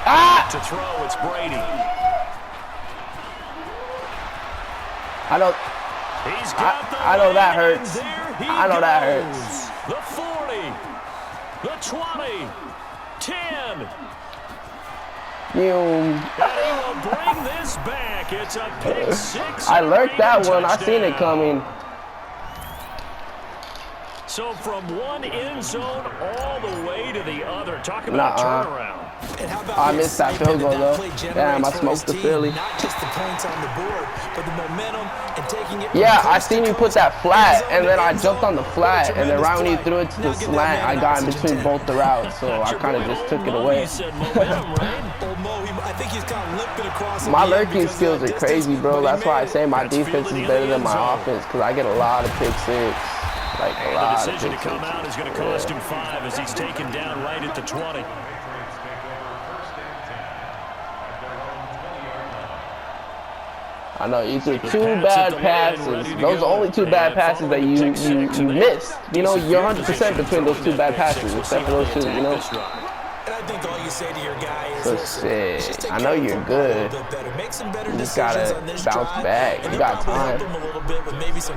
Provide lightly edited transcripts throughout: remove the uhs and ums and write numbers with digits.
Ah! To throw, it's Brady. I know. I know that hurts. I know that hurts. The 40, the 20, 10. And he will bring this back. It's a pick six. I lurked that one. I seen it coming. So from one end zone all the way to the other. Talk about a turnaround. I missed that field goal though. Damn, I smoked the Philly. Not just the points on the board, but the momentum and taking it. Yeah, I seen you put that flat, and then I jumped on the flat, and then right when you threw it to the slant, I got in between both the routes, so I kind of just took it away. My lurking skills are crazy, bro. That's why I say my defense is better than my offense, because I get a lot of pick six. Like a lot the decision to come out is going to cost him 5 as he's taken down right at the 20. I know you threw 2 bad passes. Those are only 2 bad passes that you missed. You know, you're 100% between those 2 bad passes, except for those 2, you know. And I think all you say to your guy is, listen, I know you're good. You just gotta bounce back. You got time.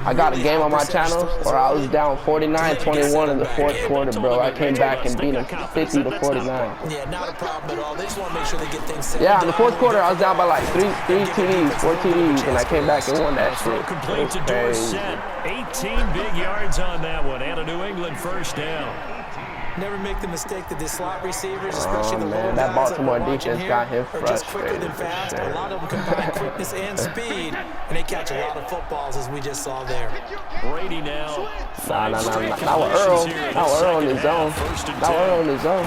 I got a game on my channel where I was down 49-21 in the 4th quarter, bro. I came back and beat them 50-49. Yeah, not a problem at all. They just want to make sure they get things set. Yeah, in the 4th quarter, I was down by like 3 TDs, 4 TDs, and I came back and won that shit. Complete to Dorsett. 18 big yards on that one, and a New England first down. Never make the mistake that the slot receivers, especially the man, that Baltimore defense got him frustrated. A lot of them combine quickness and speed, and they catch a lot of footballs, as we just saw there. Brady now. Nah. Not with Earl. Not with Earl in his zone. Not with Earl in his zone.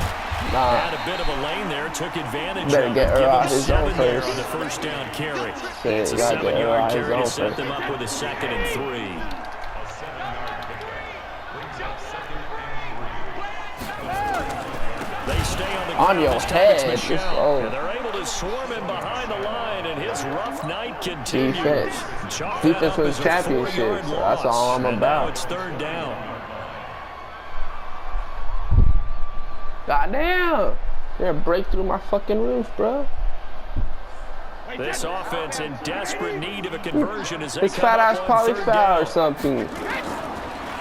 Nah. Had a bit of a lane there, took advantage. Better get Earl out his zone first. On the first down carry. It's a 7-yard carry to set first. them up with a 2nd and 3. They stay on your head. They're able to swarm him behind the line, and his rough night continues. Defense was championship, so that's all I'm about. Now it's 3rd down. Goddamn! They're gonna break through my fucking roof, bro. This offense in desperate need of a conversion as they this fat ass polyfoul or something.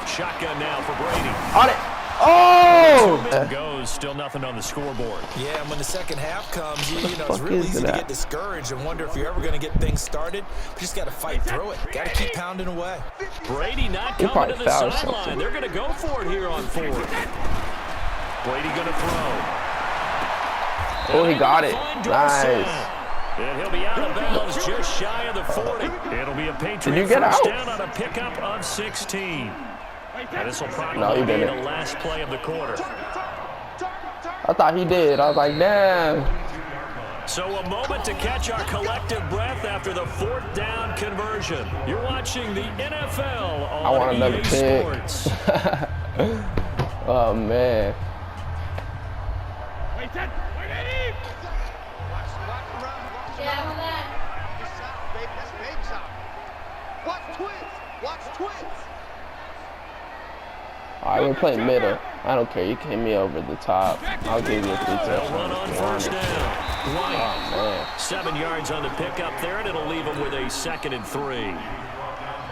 Shotgun now for Brady. On it. Oh! Goes, still nothing on the scoreboard. Yeah, and when the second half comes, you know, it's really easy to get discouraged and wonder if you're ever going to get things started. You just got to fight through it. Got to keep pounding away. Brady not coming to the sideline. They're going to go for it here on 4th. Brady going to throw. Oh, he got it. Nice. And he'll be out of bounds just shy of the 40. It'll be a Patriot first down on a pickup of 16. And this will probably be the last play of the quarter. I thought he did. I was like, damn. So a moment to catch our collective breath after the 4th down conversion. You're watching the NFL on I want another pick. Oh, man. All right, we're playing middle. I don't care. You can hit me over the top. I'll give you a free touchdown. Oh, man. 7 yards on the pickup there, and it'll leave them with a 2nd and 3.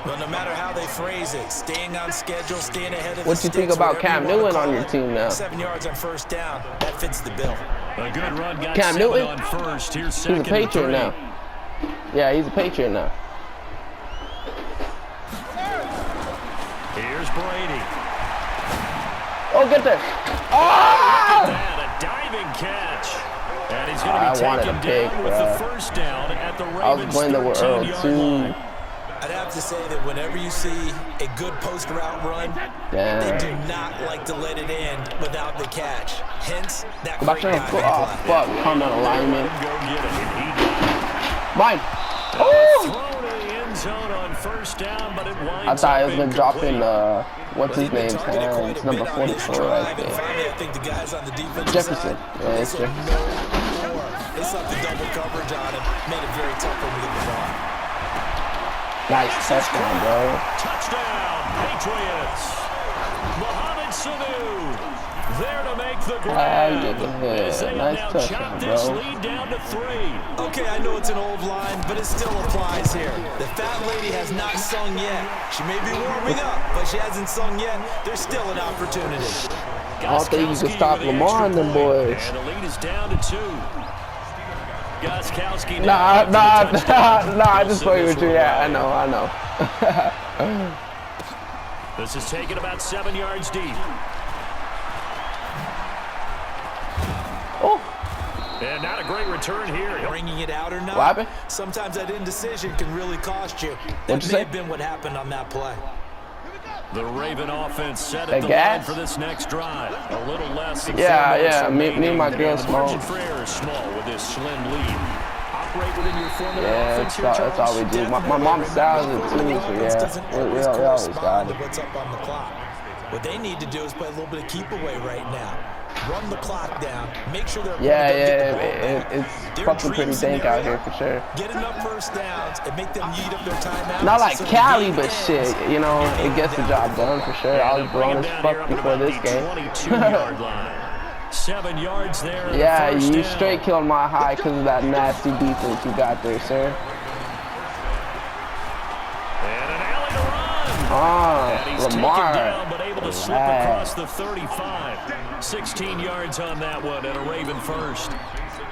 Well, no matter how they phrase it, staying on schedule, staying ahead of what you think about Cam Newton on your team now? 7 yards on first down. That fits the bill. A good run got Cam Newton on first. Here's he's a Patriot now. Yeah, he's a Patriot now. Here's Brady. Oh, get there. Oh! Look at that, a diving catch. And he's going to be taken down with the first down at the Ravens' 13-yard line. I'd have to say that whenever you see a good post route run, they do not like to let it in without the catch. Hence, that great diving play. Oh, fuck. Come on, alignment. Go get it. Mine. Oh! Zone on first down, but it winds I thought it was going to drop in, what's his name's hands, number 44, I think. Jefferson. Yeah, it's Jefferson. They sucked the double coverage on him, made it very tough for him to get the ball. Nice touchdown, bro. Touchdown, Patriots. Mohamed Sanu. There to make the grab. Nice touchdown, this bro. lead down to 3. Okay, I know it's an old line, but it still applies here. The fat lady has not sung yet. She may be warming up, but she hasn't sung yet. There's still an opportunity. I don't think you can stop Lamar and them boys. And the lead is down to 2. Gostkowski. Nah, I just play with you. Yeah, I know. This is taken about 7 yards deep. Oh. And not a great return here. Bringing it out or not, what happened? Sometimes that indecision can really cost you. What'd you say? That may have been what happened on that play. The Raven offense set at the line for this next drive. A little less than me and my girl small. Small with this slim lead. Operate within your formula offense here, that's all we do. My mom styles it too, so we always got it. What's up on the clock? What they need to do is play a little bit of keep away right now. Run the clock down. Make sure they're it's fucking pretty dank out here for sure. Get enough first downs and make them eat up their timeouts. Not like Cali, but shit, you know, it gets the job done for sure. I was blown as fuck before this game. 22-yard line. 7 yards there. Yeah, you straight killed my high because of that nasty defense you got there, sir. And an alley to run. And he's Lamar. taken down, but able to slip across the 35. 16 yards on that one, and a Raven first.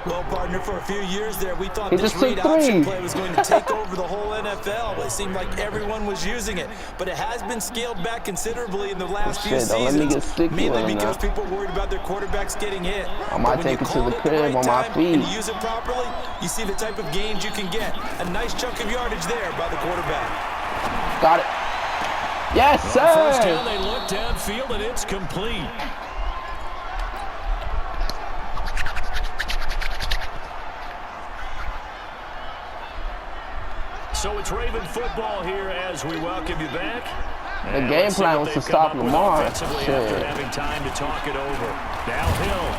Well, partner, for a few years there, we thought he this just read took option 3. play was going to take over the whole NFL. It seemed like everyone was using it, but it has been scaled back considerably in the last few seasons. Mainly because people are worried about their quarterbacks getting hit. I might take it to the crib on my feet. And you use it properly, you see the type of gains you can get. A nice chunk of yardage there by the quarterback. Got it. Yes, sir. First down, they look downfield, and it's complete. So it's Raven football here as we welcome you back. The game plan was to stop Lamar. Shit. After having time to talk it over. Downhill.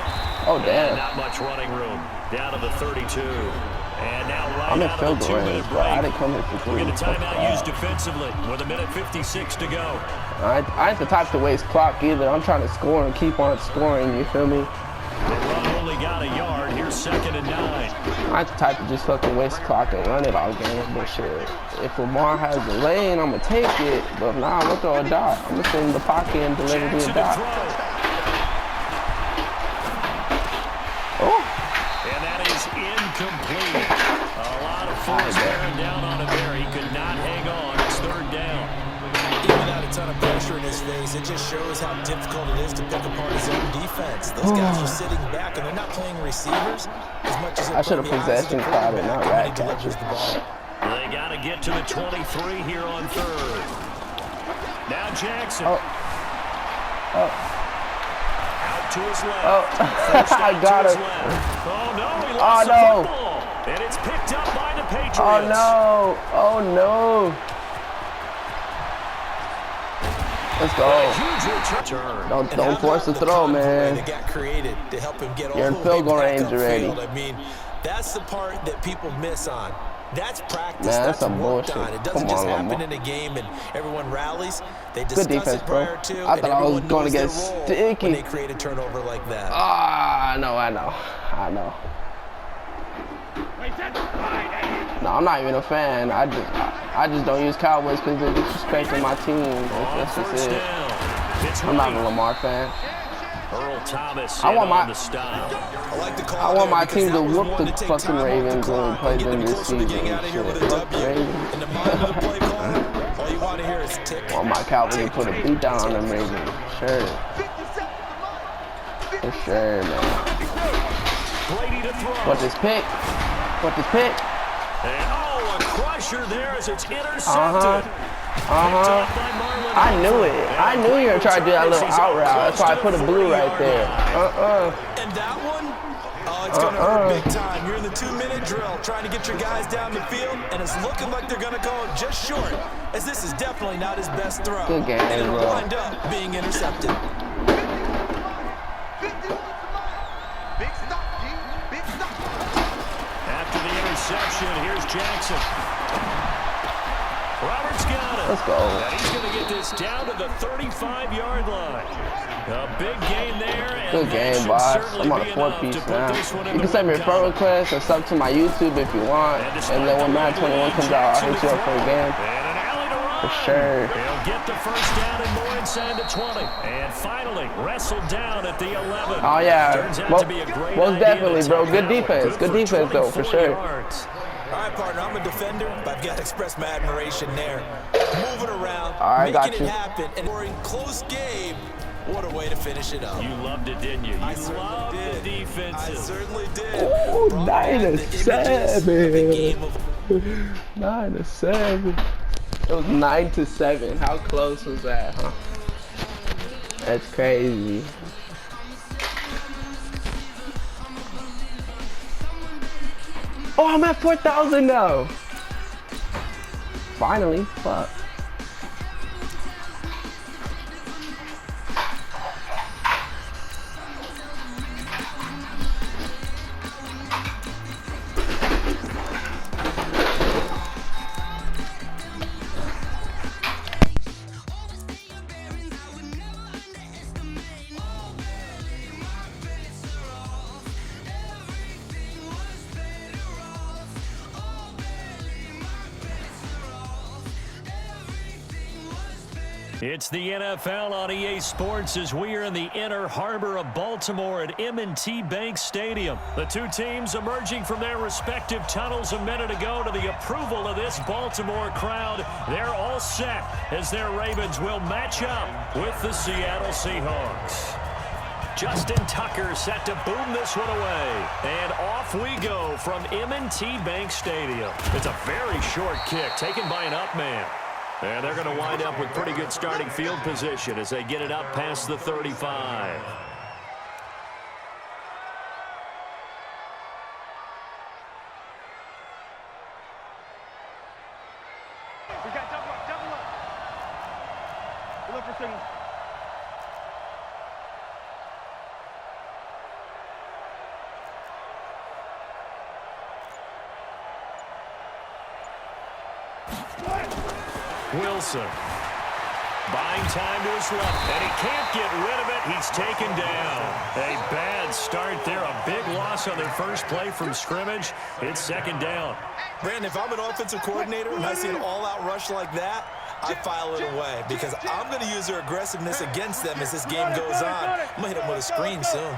Oh, damn. Not much running room. Down to the 32. And now I'm in field goal range, bro. I didn't come here for 3. We'll get a timeout used defensively with 1:56 to go. I ain't the type to waste clock either. I'm trying to score and keep on scoring, you feel me? The run only got a yard. Here's 2nd and 9. I ain't the type to just fucking waste clock and run it all game, but shit. If Lamar has the lane, I'm gonna take it. But nah, I'm gonna throw a dot. I'm gonna sit in the pocket and deliver me a dot. Oh. And that is incomplete. A lot of force bearing down on him there. He could not hang on. It's 3rd down. Even without a ton of pressure in his face, it just shows how difficult it is to pick apart his own defense. Those guys are sitting back, and they're not playing receivers as much as I should have possession caught it, not rat catcher. They got to get to the 23 here on 3rd. Now Jackson. Out to his left. I got it. Oh, no, he lost the football. And it's picked up by the Patriots. Oh, no. Let's go. Don't force the throw, man. You're in field goal range already. I mean, that's the part that people miss on. That's practice. Man, that's some worked bullshit. on. It doesn't just happen in a game and everyone rallies. They discuss good defense, it prior bro. to, I thought I was going to get sticky when they create a turnover like that. I know. No, I'm not even a fan. I just don't use Cowboys because they're disrespecting my team. That's just it. I'm not a Lamar fan. I want my team to whoop the fucking Ravens when we play them this season. Fuck the Ravens. I want my Cowboys to put a beat down on them Ravens. Sure. For sure, man. What this pick? And a crusher there as it's intercepted. I knew it. I knew you were going to try to do that little out route. That's why I put a blue right there. And that one, it's going to hurt big time. You're in the 2-minute drill trying to get your guys down the field, and it's looking like they're going to go just short, as this is definitely not his best throw. Good game, and it'll bro. wind up being intercepted. After the interception, here's Jackson. Roberts got it. Let's go. And he's going to get this down to the 35-yard line. A big gain there. Good game, boss. I'm on a 4-piece now. You can send me a friend request or sub to my YouTube if you want. And then when Madden 21 comes out, I'll hit you up for the game. For sure. He'll get the first down and more inside the 20. And finally, wrestled down at the 11. Oh, yeah. Most definitely, bro. Good defense. Good defense, though, for sure. All right, partner, I'm a defender, but I've got to express my admiration there. Moving around, making it happen, and we're in close game. What a way to finish it up. You loved it, didn't you? You loved the defensive. I certainly did. Oh, 9-7. 9-7. It was 9-7. How close was that, huh? That's crazy. Oh, I'm at 4,000 now. Finally, fuck. It's the NFL on EA Sports as we are in the inner harbor of Baltimore at M&T Bank Stadium. The two teams emerging from their respective tunnels a minute ago to the approval of this Baltimore crowd. They're all set as their Ravens will match up with the Seattle Seahawks. Justin Tucker set to boom this one away. And off we go from M&T Bank Stadium. It's a very short kick taken by an up man. And they're going to wind up with pretty good starting field position as they get it up past the 35. We got double up. Look for signal. Wilson buying time to his left, and he can't get rid of it. He's taken down. A bad start there, a big loss on their first play from scrimmage. It's second down. Brandon, if I'm an offensive coordinator and I see an all-out rush like that, I file it away because I'm going to use their aggressiveness against them as this game goes on. I'm going to hit them with a screen soon.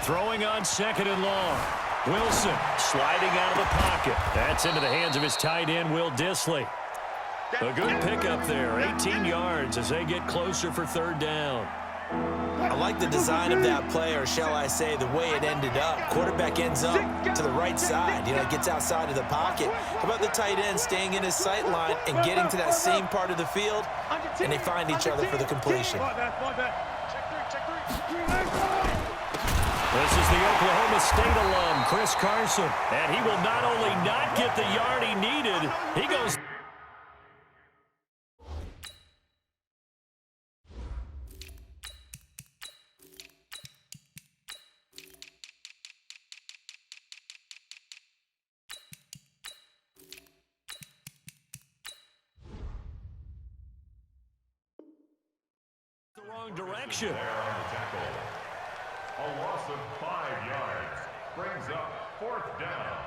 Throwing on second and long. Wilson sliding out of the pocket. That's into the hands of his tight end, Will Dissly. A good pickup there, 18 yards as they get closer for third down. I like the design of that play, or shall I say the way it ended up. Quarterback ends up to the right side, gets outside of the pocket. How about the tight end staying in his sight line and getting to that same part of the field, and they find each other for the completion. This is the Oklahoma State alum, Chris Carson. And he will not only not get the yard he needed, he goes... the wrong direction. A loss of 5 yards brings up fourth down.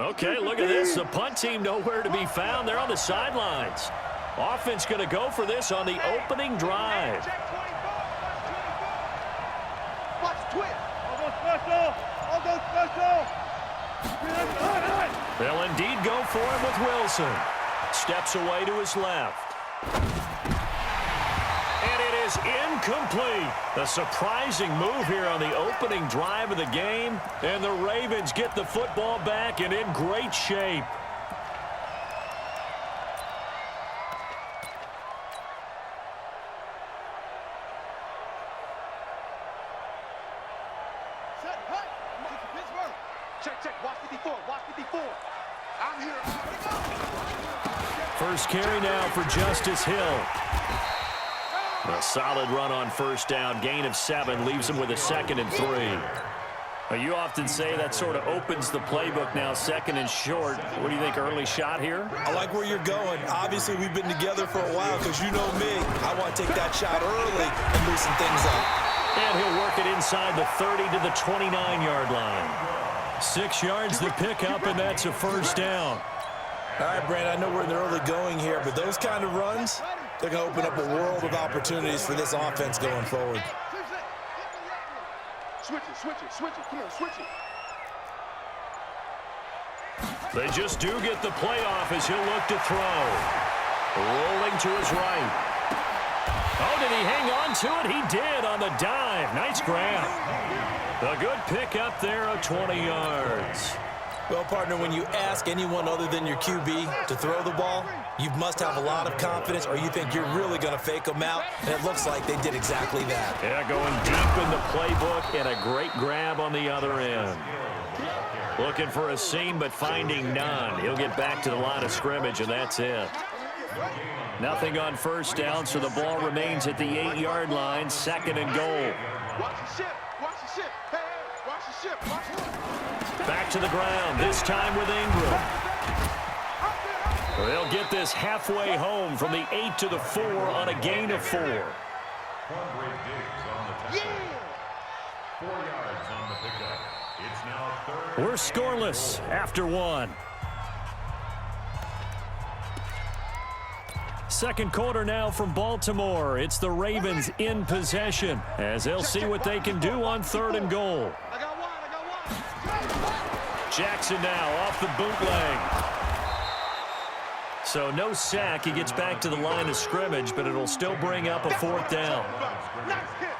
Okay, look at this. The punt team nowhere to be found. They're on the sidelines. Offense going to go for this on the opening drive. Watch twist. All those special. They'll indeed go for him with Wilson. Steps away to his left. And it is incomplete. A surprising move here on the opening drive of the game. And the Ravens get the football back and in great shape. First carry now for Justice Hill. A solid run on first down. Gain of 7 leaves him with a 2nd and 3. Well, you often say that sort of opens the playbook now, 2nd and short. What do you think, early shot here? I like where you're going. Obviously, we've been together for a while because you know me. I want to take that shot early and loosen things up. And he'll work it inside the 30 to the 29-yard line. 6 yards the pickup, and that's a first down. All right, Brandon, I know we're in the early going here, but those kind of runs, they're going to open up a world of opportunities for this offense going forward. Switch it. Come on, switch it. They just do get the playoff as he'll look to throw. Rolling to his right. Oh, did he hang on to it? He did on the dive. Nice grab. A good pickup there of 20 yards. Well, partner, when you ask anyone other than your QB to throw the ball, you must have a lot of confidence or you think you're really going to fake them out, and it looks like they did exactly that. Yeah, going deep in the playbook and a great grab on the other end. Looking for a seam, but finding none. He'll get back to the line of scrimmage, and that's it. Nothing on first down, so the ball remains at the 8-yard line, 2nd and goal. Watch the ship. Hey, watch the ship. Back to the ground, this time with Ingram. They'll get this halfway home from the 8 to the 4 on a gain of 4. 4 yards on the pickup. It's now 3rd. We're scoreless after 1. Second quarter now from Baltimore. It's the Ravens in possession as they'll see what they can do on 3rd and goal. I got one. Jackson now off the bootleg. So no sack. He gets back to the line of scrimmage, but it'll still bring up a 4th down.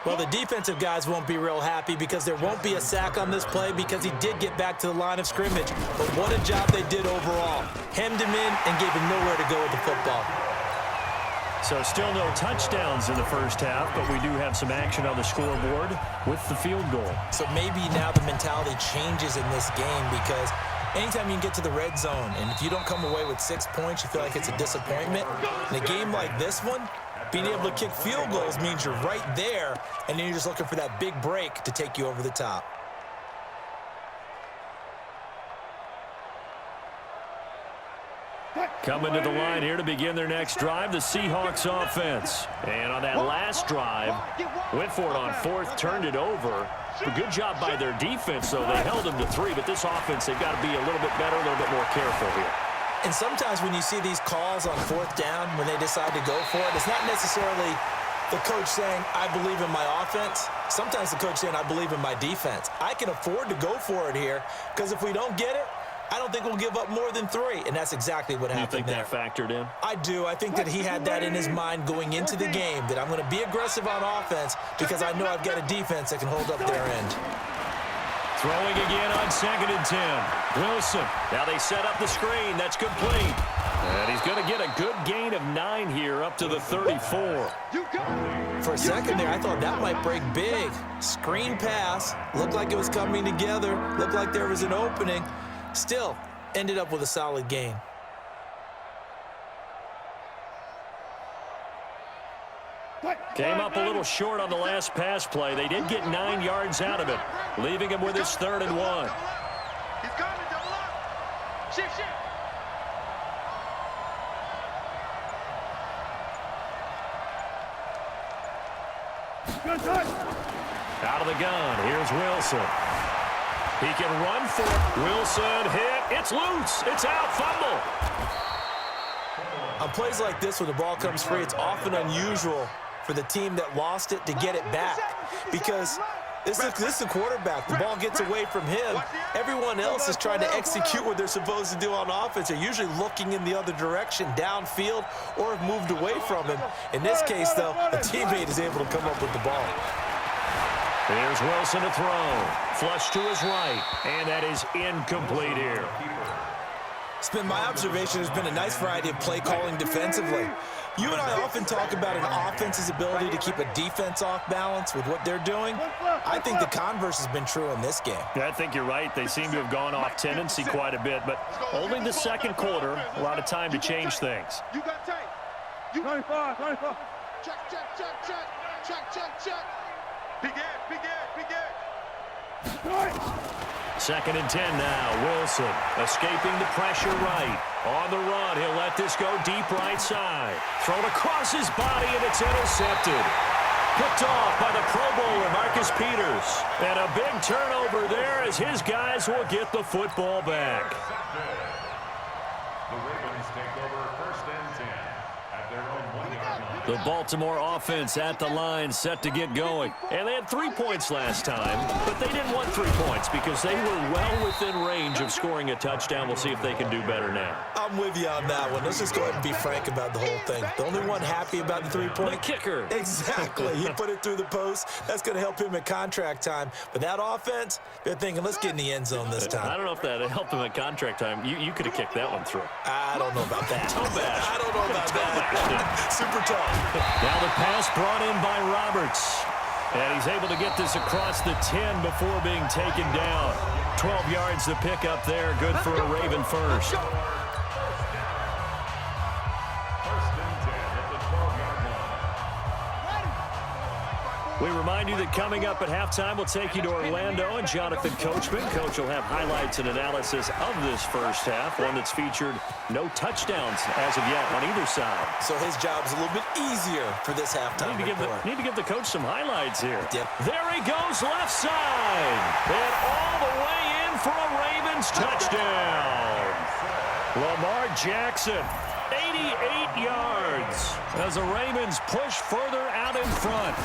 Well, the defensive guys won't be real happy because there won't be a sack on this play because he did get back to the line of scrimmage. But what a job they did overall. Hemmed him in and gave him nowhere to go with the football. So still no touchdowns in the first half, but we do have some action on the scoreboard with the field goal. So maybe now the mentality changes in this game because anytime you can get to the red zone, and if you don't come away with 6 points, you feel like it's a disappointment. In a game like this one, being able to kick field goals means you're right there, and then you're just looking for that big break to take you over the top. Coming to the line here to begin their next drive, the Seahawks offense. And on that last drive, went for it on 4th, turned it over. A good job by their defense, though. They held them to 3, but this offense, they've got to be a little bit better, a little bit more careful here. And sometimes when you see these calls on 4th down, when they decide to go for it, it's not necessarily the coach saying, I believe in my offense. Sometimes the coach saying, I believe in my defense. I can afford to go for it here because if we don't get it, I don't think we'll give up more than 3, and that's exactly what happened there. You think that factored in? I do. I think that he had that in his mind going into the game, that I'm going to be aggressive on offense because I know I've got a defense that can hold up their end. Throwing again on 2nd and 10. Wilson. Now they set up the screen. That's complete. And he's going to get a good gain of 9 here up to the 34. For a second there, I thought that might break big. Screen pass. Looked like it was coming together. Looked like there was an opening. Still, ended up with a solid gain. Came up a little short on the last pass play. They did get 9 yards out of it, leaving him with his 3rd and 1. He's coming, double up. Shift. Out of the gun, here's Wilson. He can run for it. Wilson hit. It's loose. It's out. Fumble. On plays like this where the ball comes free, it's often unusual for the team that lost it to get it back because this is the quarterback. The ball gets away from him. Everyone else is trying to execute what they're supposed to do on offense. They're usually looking in the other direction, downfield, or have moved away from him. In this case, though, a teammate is able to come up with the ball. Here's Wilson to throw. Flush to his right, and that is incomplete here. It's been my observation there's been a nice variety of play calling defensively. You and I often talk about an offense's ability to keep a defense off balance with what they're doing. I think the converse has been true in this game. Yeah, I think you're right. They seem to have gone off tendency quite a bit, but only the second quarter, a lot of time to change things. You got tape. 25. Check, check, check, check. Check, check, check. Begin. Second and 10 now. Wilson escaping the pressure right. On the run, he'll let this go deep right side. Thrown across his body, and it's intercepted. Picked off by the Pro Bowler, Marcus Peters. And a big turnover there as his guys will get the football back. The Ravens take over first and 10 at their own 1-yard line. The Baltimore offense at the line, set to get going. And they had 3 points last time, but they didn't want 3 points because they were well within range of scoring a touchdown. We'll see if they can do better now. I'm with you on that one. Let's just go ahead and be frank about the whole thing. The only one happy about the 3-point? The kicker. Exactly. He put it through the post. That's going to help him at contract time. But that offense, they're thinking, let's get in the end zone this time. I don't know if that helped him at contract time. You could have kicked that one through. I don't know about that. Toe bash. I don't know about that. Super tough. Now the pass brought in by Roberts. And he's able to get this across the 10 before being taken down. 12 yards to pick up there. Good for a Raven first. First and 10 at the 12-yard line. We remind you that coming up at halftime, we'll take you to Orlando and Jonathan Coachman. Coach will have highlights and analysis of this first half, one that's featured no touchdowns as of yet on either side. So his job's a little bit easier for this halftime report. Need to give the coach some highlights here. Yep. There he goes, left side. And all the way in for a Ravens touchdown. Lamar Jackson, 88 yards as the Ravens push further out in front.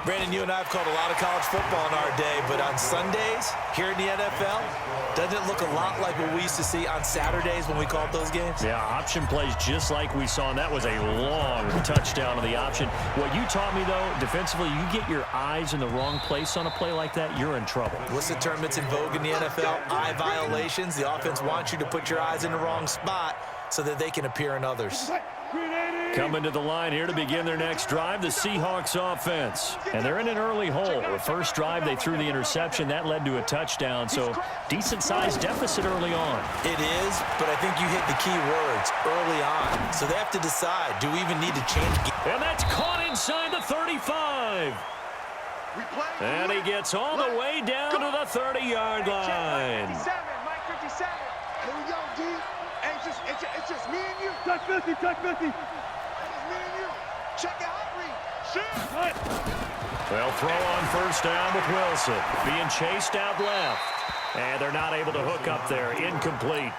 Brandon, you and I have called a lot of college football in our day, but on Sundays here in the NFL, doesn't it look a lot like what we used to see on Saturdays when we called those games? Yeah, option plays just like we saw, and that was a long touchdown of the option. What you taught me, though, defensively, you get your eyes in the wrong place on a play like that, you're in trouble. What's the term that's in vogue in the NFL? Eye violations. The offense wants you to put your eyes in the wrong spot so that they can appear in others. Coming to the line here to begin their next drive, the Seahawks offense. And they're in an early hole. The first drive, they threw the interception. That led to a touchdown, so decent-sized deficit early on. It is, but I think you hit the key words early on. So they have to decide, do we even need to change? And that's caught inside the 35. And he gets all the way down to the 30-yard line. Mike 57. Here we go, D. Hey, it's just me and you. Touch 50, touch 50. It's me and you. Check it out, Reed. Shoot. They'll throw on first down with Wilson. Being chased out left. And they're not able to hook up there. Incomplete.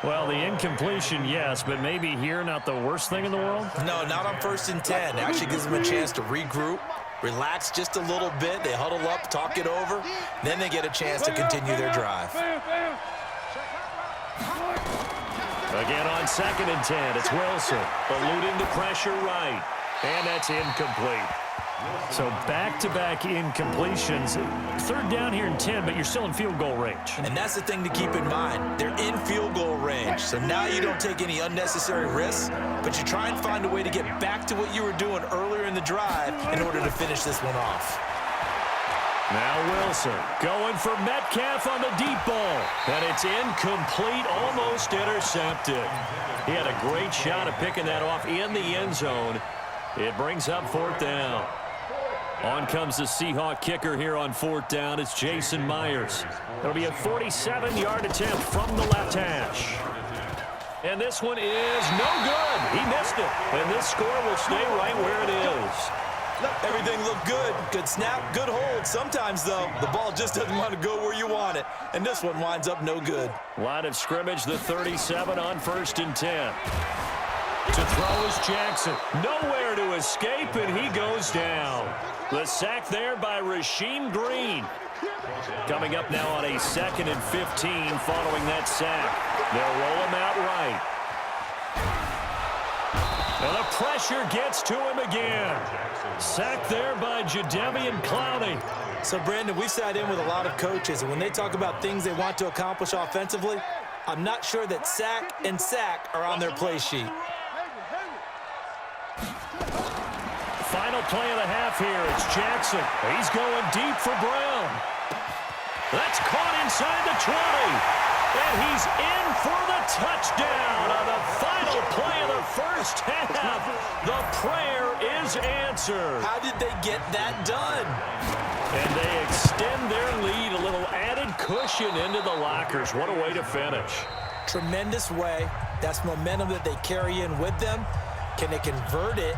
Well, the incompletion, yes, but maybe here not the worst thing in the world? No, not on first and 10. Actually gives them a chance to regroup, relax just a little bit. They huddle up, talk it over. Then they get a chance to continue their drive. Again on second and 10, it's Wilson eluding the pressure right, and that's incomplete. So back-to-back incompletions. Third down here in 10, but you're still in field goal range. And that's the thing to keep in mind. They're in field goal range, so now you don't take any unnecessary risks, but you try and find a way to get back to what you were doing earlier in the drive in order to finish this one off. Now Wilson going for Metcalf on the deep ball. And it's incomplete, almost intercepted. He had a great shot at picking that off in the end zone. It brings up fourth down. On comes the Seahawk kicker here on fourth down. It's Jason Myers. It'll be a 47-yard attempt from the left hash. And this one is no good. He missed it. And this score will stay right where it is. Everything looked good. Good snap, good hold. Sometimes, though, the ball just doesn't want to go where you want it. And this one winds up no good. Line of scrimmage, the 37 on first and 10. To throw is Jackson. Nowhere to escape, and he goes down. The sack there by Rasheem Green. Coming up now on a 2nd and 15 following that sack. They'll roll him out right. And the pressure gets to him again. Sacked there by Jadeveon Clowney. So, Brandon, we sat in with a lot of coaches, and when they talk about things they want to accomplish offensively, I'm not sure that sack and sack are on their play sheet. Final play of the half here. It's Jackson. He's going deep for Brown. That's caught inside the 20. And he's in for the touchdown on the final play of the first half. answered. How did they get that done? And they extend their lead, a little added cushion into the lockers. What a way to finish. Tremendous way. That's momentum that they carry in with them. Can they convert it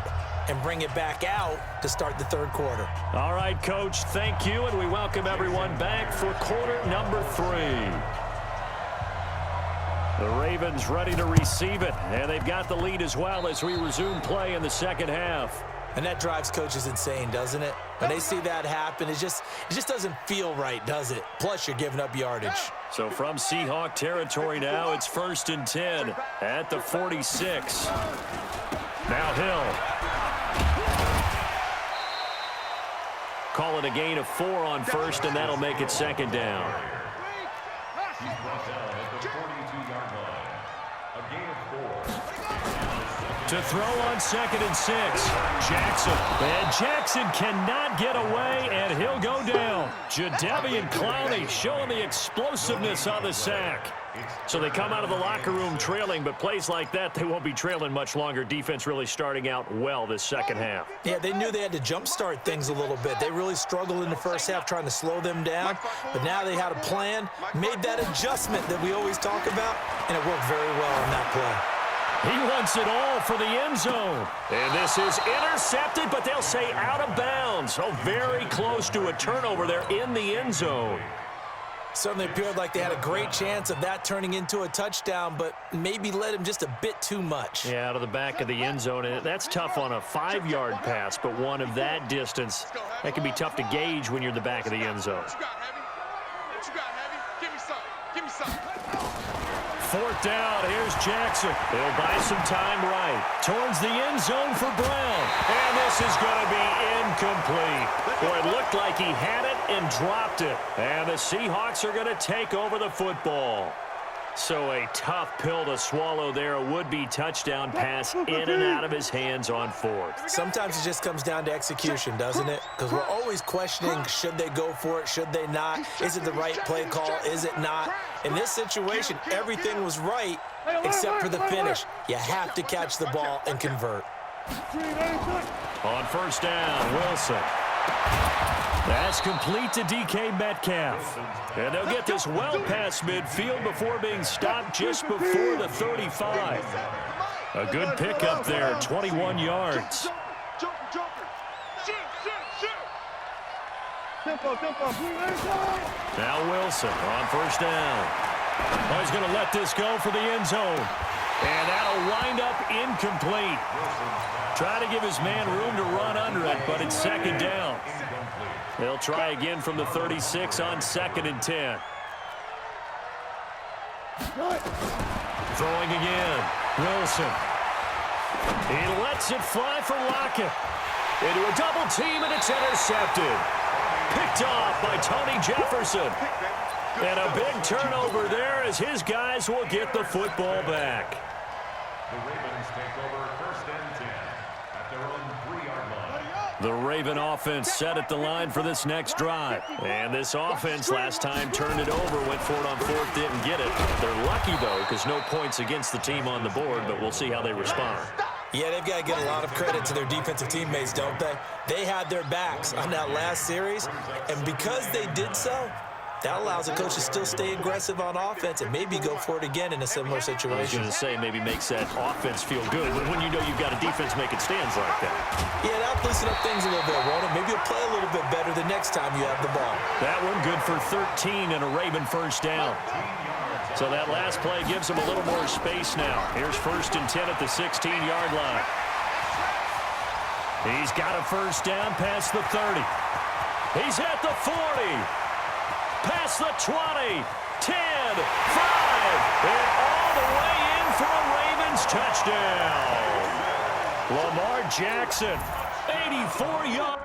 and bring it back out to start the third quarter? All right, Coach, thank you, and we welcome everyone back for quarter number 3. The Ravens ready to receive it, and they've got the lead as well as we resume play in the second half. And that drives coaches insane, doesn't it? When they see that happen, it just doesn't feel right, does it? Plus, you're giving up yardage. So from Seahawk territory now, it's 1st and 10 at the 46. Now Hill. Call it a gain of 4 on 1st, and that'll make it 2nd down. He's brought down at the 42-yard line. A gain of 4. To throw on 2nd and 6. Jackson. And Jackson cannot get away, and he'll go down. Jadeveon Clowney showing the explosiveness on the sack. So they come out of the locker room trailing, but plays like that, they won't be trailing much longer. Defense really starting out well this second half. Yeah, they knew they had to jumpstart things a little bit. They really struggled in the first half trying to slow them down, but now they had a plan, made that adjustment that we always talk about, and it worked very well on that play. He wants it all for the end zone. And this is intercepted, but they'll say out of bounds. So very close to a turnover there in the end zone. Certainly appeared like they had a great chance of that turning into a touchdown, but maybe led him just a bit too much. Yeah, out of the back of the end zone. And that's tough on a 5-yard pass, but one of that distance, that can be tough to gauge when you're in the back of the end zone. What you got, Heavy? Give me some. Give me some. 4th down, here's Jackson. He'll buy some time right. Towards the end zone for Brown. And this is going to be incomplete. Boy, it looked like he had it and dropped it. And the Seahawks are going to take over the football. So a tough pill to swallow there. A would-be touchdown pass in and out of his hands on 4th. Sometimes it just comes down to execution, doesn't it? Because we're always questioning, should they go for it, should they not? Is it the right play call, is it not? In this situation, everything was right except for the finish. You have to catch the ball and convert. On 1st down, Wilson. That's complete to DK Metcalf. And they'll get this well past midfield before being stopped just before the 35. A good pickup there, 21 yards. Now Wilson on 1st down. Oh, he's going to let this go for the end zone. And that'll wind up incomplete. Try to give his man room to run under it, but it's 2nd down. They'll try again from the 36 on 2nd and 10. Throwing again. Wilson. He lets it fly for Lockett. Into a double team, and it's intercepted. Picked off by Tony Jefferson. And a big turnover there as his guys will get the football back. The Ravens take over 1st and 10 at their own 3-yard line. The Raven offense set at the line for this next drive. And this offense last time turned it over, went for it on 4th, didn't get it. They're lucky, though, because no points against the team on the board, but we'll see how they respond. Yeah, they've got to get a lot of credit to their defensive teammates, don't they? They had their backs on that last series, and because they did so, that allows the coach to still stay aggressive on offense and maybe go for it again in a similar situation. I was going to say maybe makes that offense feel good when you know you've got a defense making stands like that. Yeah, that'll loosen up things a little bit, won't it? Maybe you'll play a little bit better the next time you have the ball. That one good for 13 and a Raven 1st down. So that last play gives them a little more space now. Here's 1st and 10 at the 16-yard line. He's got a 1st down past the 30. He's at the 40. Past the 20. 10, 5. And all the way in for a Ravens touchdown. Lamar Jackson, 84 yards.